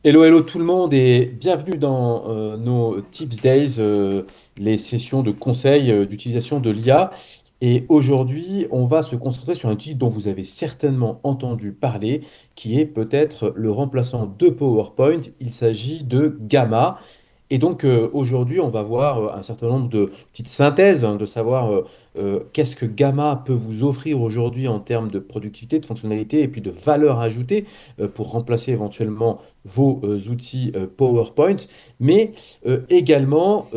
Hello, hello tout le monde et bienvenue dans nos Tips Days, les sessions de conseil d'utilisation de l'IA. Et aujourd'hui, on va se concentrer sur un outil dont vous avez certainement entendu parler, qui est peut-être le remplaçant de PowerPoint. Il s'agit de Gamma. Et donc aujourd'hui, on va voir un certain nombre de petites synthèses, hein, de savoir qu'est-ce que Gamma peut vous offrir aujourd'hui en termes de productivité, de fonctionnalité et puis de valeur ajoutée pour remplacer éventuellement vos outils PowerPoint. Mais également,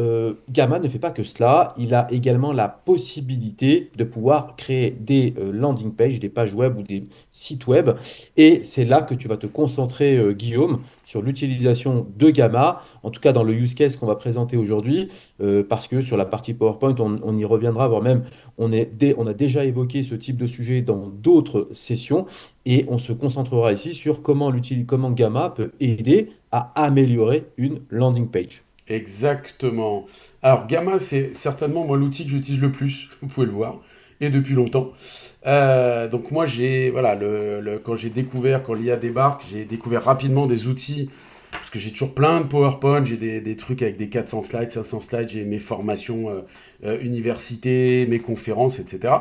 Gamma ne fait pas que cela. Il a également la possibilité de pouvoir créer des landing pages, des pages web ou des sites web. Et c'est là que tu vas te concentrer, Guillaume, sur l'utilisation de Gamma, en tout cas dans le use case qu'on va présenter aujourd'hui, parce que sur la partie PowerPoint, on y reviendra, voire même on a déjà évoqué ce type de sujet dans d'autres sessions, et on se concentrera ici sur comment Gamma peut aider à améliorer une landing page. Exactement. Alors, Gamma, c'est certainement moi l'outil que j'utilise le plus, vous pouvez le voir, et depuis longtemps. Donc moi, voilà, quand j'ai découvert, quand l'IA débarque, j'ai découvert rapidement des outils, parce que j'ai toujours plein de PowerPoint, j'ai des trucs avec des 400 slides, 500 slides, j'ai mes formations université, mes conférences, etc.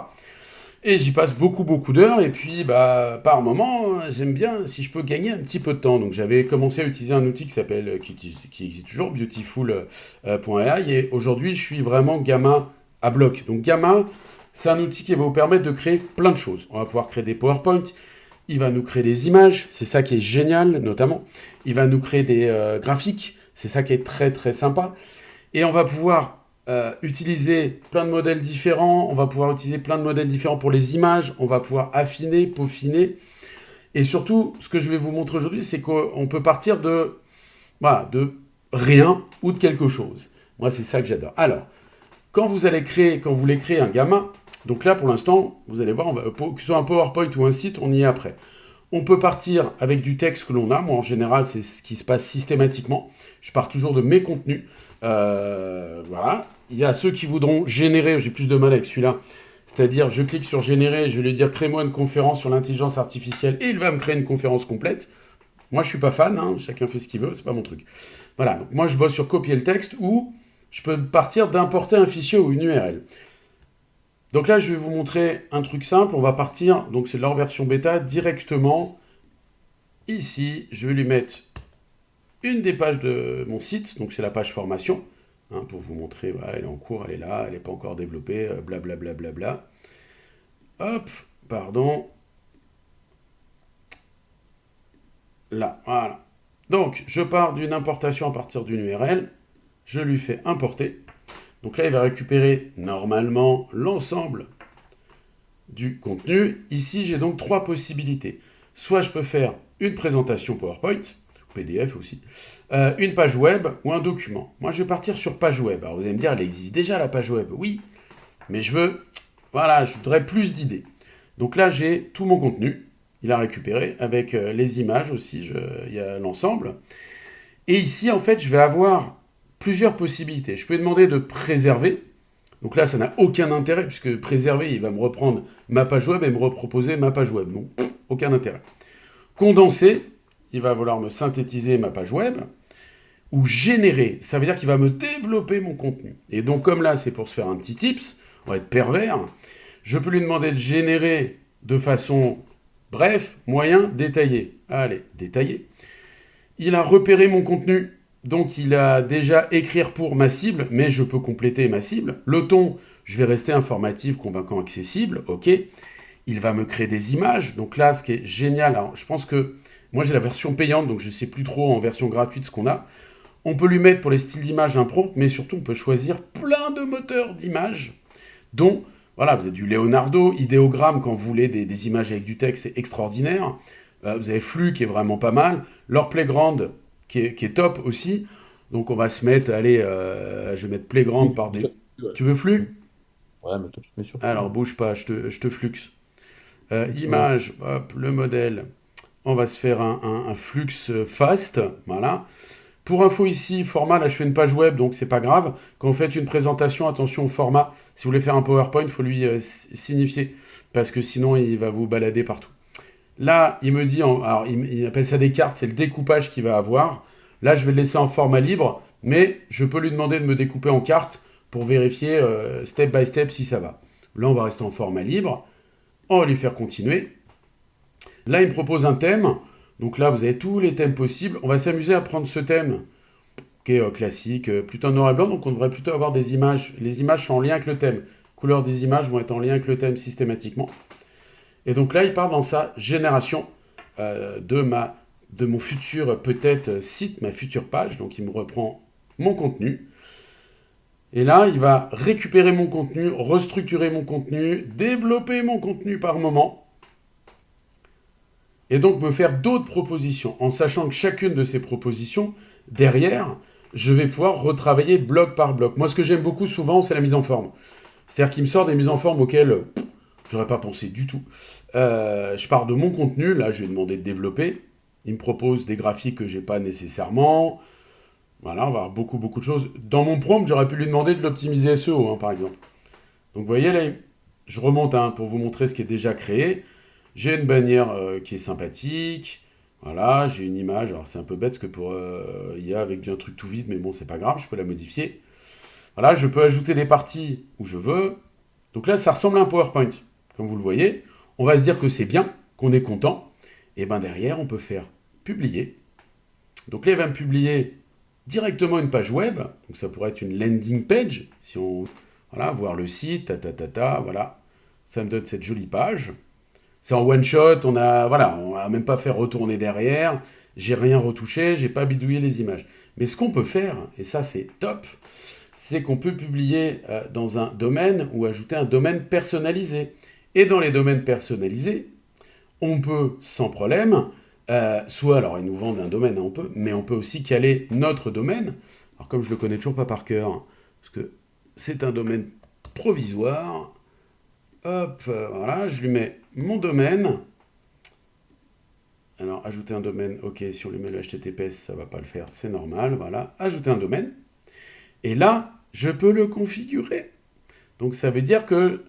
Et j'y passe beaucoup, beaucoup d'heures. Et puis, bah, par moment, j'aime bien si je peux gagner un petit peu de temps. Donc, j'avais commencé à utiliser un outil qui existe toujours, Beautiful.ai. Et aujourd'hui, je suis vraiment Gamma à bloc. Donc, Gamma, c'est un outil qui va vous permettre de créer plein de choses. On va pouvoir créer des PowerPoint. Il va nous créer des images. C'est ça qui est génial, notamment. Il va nous créer des graphiques. C'est ça qui est très, très sympa. Et on va pouvoir utiliser plein de modèles différents, on va pouvoir utiliser plein de modèles différents pour les images, on va pouvoir affiner, peaufiner. Et surtout, ce que je vais vous montrer aujourd'hui, c'est qu'on peut partir voilà, de rien ou de quelque chose. Moi, c'est ça que j'adore. Alors, quand vous voulez créer un gamma, donc là, pour l'instant, vous allez voir, que ce soit un PowerPoint ou un site, on y est après. On peut partir avec du texte que l'on a. Moi, en général, c'est ce qui se passe systématiquement. Je pars toujours de mes contenus. Voilà. Il y a ceux qui voudront générer. J'ai plus de mal avec celui-là. C'est-à-dire, je clique sur générer, je vais lui dire crée-moi une conférence sur l'intelligence artificielle et il va me créer une conférence complète. Moi, je suis pas fan. Hein, chacun fait ce qu'il veut. C'est pas mon truc. Voilà. Donc, moi, je bosse sur copier le texte ou je peux partir d'importer un fichier ou une URL. Donc là, je vais vous montrer un truc simple. On va partir, donc c'est leur version bêta, directement ici. Je vais lui mettre une des pages de mon site, donc c'est la page formation, hein, pour vous montrer, voilà, elle est en cours, elle est là, elle n'est pas encore développée, blablabla. Bla, bla, bla. Hop, pardon, là, voilà. Donc, je pars d'une importation à partir d'une URL, je lui fais importer. Donc là, il va récupérer normalement l'ensemble du contenu. Ici, j'ai donc trois possibilités. Soit je peux faire une présentation PowerPoint, PDF aussi, une page web ou un document. Moi, je vais partir sur page web. Alors, vous allez me dire, elle existe déjà la page web. Oui, mais voilà, je voudrais plus d'idées. Donc là, j'ai tout mon contenu. Il a récupéré avec les images aussi, il y a l'ensemble. Et ici, en fait, je vais avoir plusieurs possibilités. Je peux lui demander de préserver. Donc là, ça n'a aucun intérêt, puisque préserver, il va me reprendre ma page web et me reproposer ma page web. Donc, aucun intérêt. Condenser, il va vouloir me synthétiser ma page web. Ou générer, ça veut dire qu'il va me développer mon contenu. Et donc, comme là, c'est pour se faire un petit tips, on va être pervers, je peux lui demander de générer de façon bref, moyen, détaillé. Allez, détaillé. Il a repéré mon contenu, donc il a déjà écrire pour ma cible, mais je peux compléter ma cible. Le ton, je vais rester informatif, convaincant, accessible, ok. Il va me créer des images, donc là, ce qui est génial, alors, je pense que moi j'ai la version payante, donc je ne sais plus trop en version gratuite ce qu'on a. On peut lui mettre pour les styles d'images un prompt, mais surtout on peut choisir plein de moteurs d'images, dont, voilà, vous avez du Leonardo, idéogramme quand vous voulez des images avec du texte, c'est extraordinaire. Vous avez Flux qui est vraiment pas mal. Leur Playground qui est top aussi. Donc on va se mettre, allez, je vais mettre Playground Oui, par des... ouais. Tu veux Flux? Ouais, mais toi, tu te mets sur flux. Alors bouge pas, je te flux. Ouais. Image, hop, le modèle. On va se faire un flux fast, voilà. Pour info ici, format, là je fais une page web, donc c'est pas grave. Quand vous faites une présentation, attention au format. Si vous voulez faire un PowerPoint, il faut lui signifier, parce que sinon il va vous balader partout. Là, il me dit, alors il appelle ça des cartes, c'est le découpage qu'il va avoir. Là, je vais le laisser en format libre, mais je peux lui demander de me découper en cartes pour vérifier step by step si ça va. Là, on va rester en format libre. On va lui faire continuer. Là, il me propose un thème. Donc là, vous avez tous les thèmes possibles. On va s'amuser à prendre ce thème qui est classique, plutôt noir et blanc. Donc on devrait plutôt avoir des images. Les images sont en lien avec le thème. Les couleurs des images vont être en lien avec le thème systématiquement. Et donc là, il part dans sa génération de mon futur peut-être site, ma future page. Donc il me reprend mon contenu. Et là, il va récupérer mon contenu, restructurer mon contenu, développer mon contenu par moment, et donc me faire d'autres propositions, en sachant que chacune de ces propositions, derrière, je vais pouvoir retravailler bloc par bloc. Moi, ce que j'aime beaucoup souvent, c'est la mise en forme. C'est-à-dire qu'il me sort des mises en forme auxquelles j'aurais pas pensé du tout. Je pars de mon contenu, là, je lui ai demandé de développer. Il me propose des graphiques que j'ai pas nécessairement. Voilà, on va avoir beaucoup, beaucoup de choses. Dans mon prompt, j'aurais pu lui demander de l'optimiser SEO, hein, par exemple. Donc, vous voyez, là, je remonte pour vous montrer ce qui est déjà créé. J'ai une bannière qui est sympathique. Voilà, j'ai une image. Alors, c'est un peu bête parce que pour IA, avec un truc tout vide, mais bon, c'est pas grave, je peux la modifier. Voilà, je peux ajouter des parties où je veux. Donc là, ça ressemble à un PowerPoint, comme vous le voyez. On va se dire que c'est bien, qu'on est content. Et bien derrière, on peut faire publier. Donc là, il va me publier directement une page web. Donc ça pourrait être une landing page. Si on, voilà, voir le site, voilà. Ça me donne cette jolie page. C'est en one shot, on a même pas fait retourner derrière. J'ai rien retouché, j'ai pas bidouillé les images. Mais ce qu'on peut faire, et ça c'est top, c'est qu'on peut publier dans un domaine ou ajouter un domaine personnalisé. Et dans les domaines personnalisés, on peut sans problème, soit, alors ils nous vendent un domaine, hein, on peut, mais on peut aussi caler notre domaine. Alors comme je le connais toujours pas par cœur, hein, parce que c'est un domaine provisoire, hop, voilà, je lui mets mon domaine. Alors ajouter un domaine, ok, si on lui met le HTTPS, ça va pas le faire, c'est normal, voilà, ajouter un domaine. Et là, je peux le configurer. Donc ça veut dire que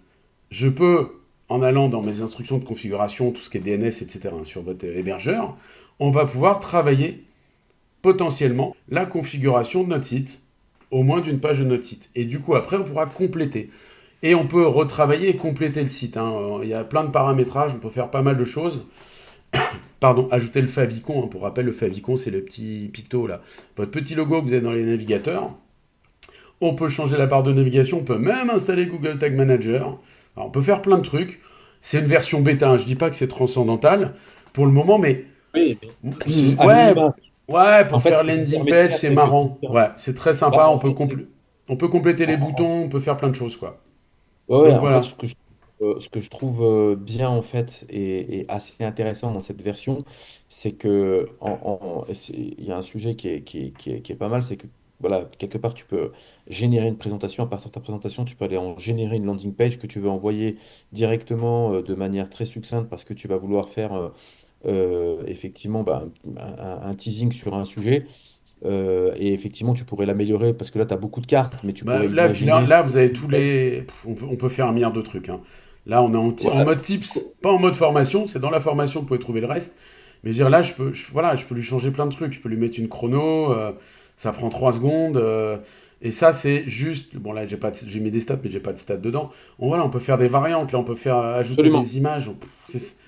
je peux, en allant dans mes instructions de configuration, tout ce qui est DNS, etc., sur votre hébergeur, on va pouvoir travailler potentiellement la configuration de notre site, au moins d'une page de notre site. Et du coup, après, on pourra compléter. Et on peut retravailler et compléter le site, hein. Il y a plein de paramétrages, on peut faire pas mal de choses. Pardon, ajouter le favicon, hein. Pour rappel, le favicon, c'est le petit picto, là. Votre petit logo que vous avez dans les navigateurs. On peut changer la barre de navigation, on peut même installer Google Tag Manager. Alors, on peut faire plein de trucs. C'est une version bêta, hein. Je dis pas que c'est transcendantal pour le moment, mais Oui, mais à ouais, minima. ouais, En pour fait, faire ce qui vous landing permet de page, faire, c'est c'est que marrant. Ouais, c'est très bah, sympa. en fait, c'est On peut compléter les en- boutons, on peut faire plein de choses, quoi. ouais, ouais, Donc en fait, voilà. ce que je trouve bien en fait et assez intéressant dans cette version, c'est que il y a un sujet qui est pas mal, c'est que voilà, quelque part, tu peux générer une présentation. À partir de ta présentation, tu peux aller en générer une landing page que tu veux envoyer directement de manière très succincte parce que tu vas vouloir faire effectivement bah, un teasing sur un sujet. Et effectivement, tu pourrais l'améliorer parce que là, tu as beaucoup de cartes, mais tu Bah, pourrais là, puis là, imaginer là, sur vous une avez landing tous page. les. On peut faire un milliard de trucs, hein. Là, on est en Voilà. mode tips, pas en mode formation. C'est dans la formation que vous pouvez trouver le reste. Mais je veux dire, là, voilà, je peux lui changer plein de trucs. Je peux lui mettre une chrono, ça prend 3 secondes. Et ça, c'est juste. Bon, là, j'ai mis des stats, mais j'ai pas de stats dedans. Bon, voilà, on peut faire des variantes. Là, on peut faire ajouter Absolument. des images.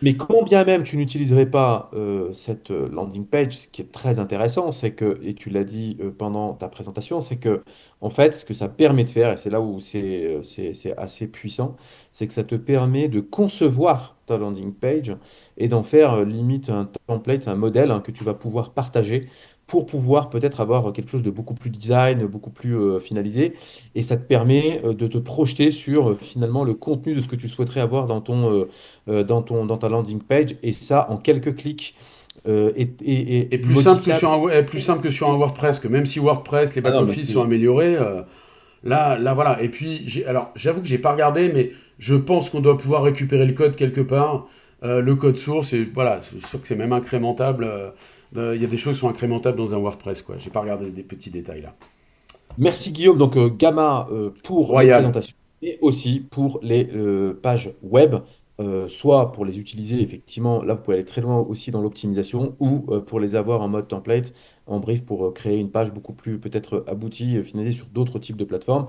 Mais quand bien même tu n'utiliserais pas cette landing page, ce qui est très intéressant, c'est que, et tu l'as dit pendant ta présentation, c'est que, en fait, ce que ça permet de faire, et c'est là où c'est assez puissant, c'est que ça te permet de concevoir ta landing page et d'en faire limite un template, un modèle hein, que tu vas pouvoir partager pour pouvoir peut-être avoir quelque chose de beaucoup plus design, beaucoup plus finalisé. Et ça te permet de te projeter sur finalement le contenu de ce que tu souhaiterais avoir dans ta landing page, et ça en quelques clics Et et plus simple que modifiable. plus simple que sur un WordPress, que même si WordPress, les Ah non, mais back-office sont c'est. améliorés, là, voilà. Et puis, alors, j'avoue que j'ai pas regardé, mais je pense qu'on doit pouvoir récupérer le code quelque part, le code source, et voilà, c'est sûr que c'est même incrémentable. Il y a des choses qui sont incrémentables dans un WordPress, quoi. J'ai pas regardé des petits détails là. Merci Guillaume. Donc Gamma pour les Royal. présentations et aussi pour les pages web. soit pour les utiliser, effectivement, là vous pouvez aller très loin aussi dans l'optimisation, ou pour les avoir en mode template, en brief, pour créer une page beaucoup plus peut-être aboutie, finalisée sur d'autres types de plateformes.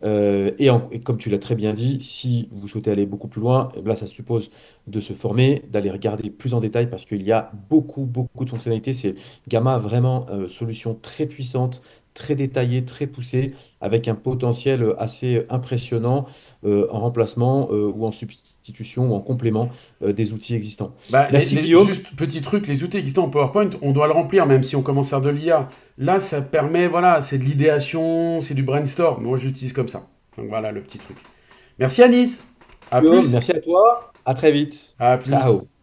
Et comme tu l'as très bien dit, si vous souhaitez aller beaucoup plus loin, là, ça suppose de se former, d'aller regarder plus en détail parce qu'il y a beaucoup, beaucoup de fonctionnalités. C'est Gamma, vraiment, solution très puissante, très détaillée, très poussée, avec un potentiel assez impressionnant en remplacement ou en substitution ou en complément des outils existants. Bah, Merci Guillaume. juste petit truc, les outils existants en PowerPoint, on doit le remplir même si on commence à faire de l'IA. Là, ça permet, voilà, c'est de l'idéation, c'est du brainstorm. Moi, je l'utilise comme ça. Donc voilà le petit truc. Merci Anis. À Guillaume, plus. merci à toi. À très vite. À plus. Ciao.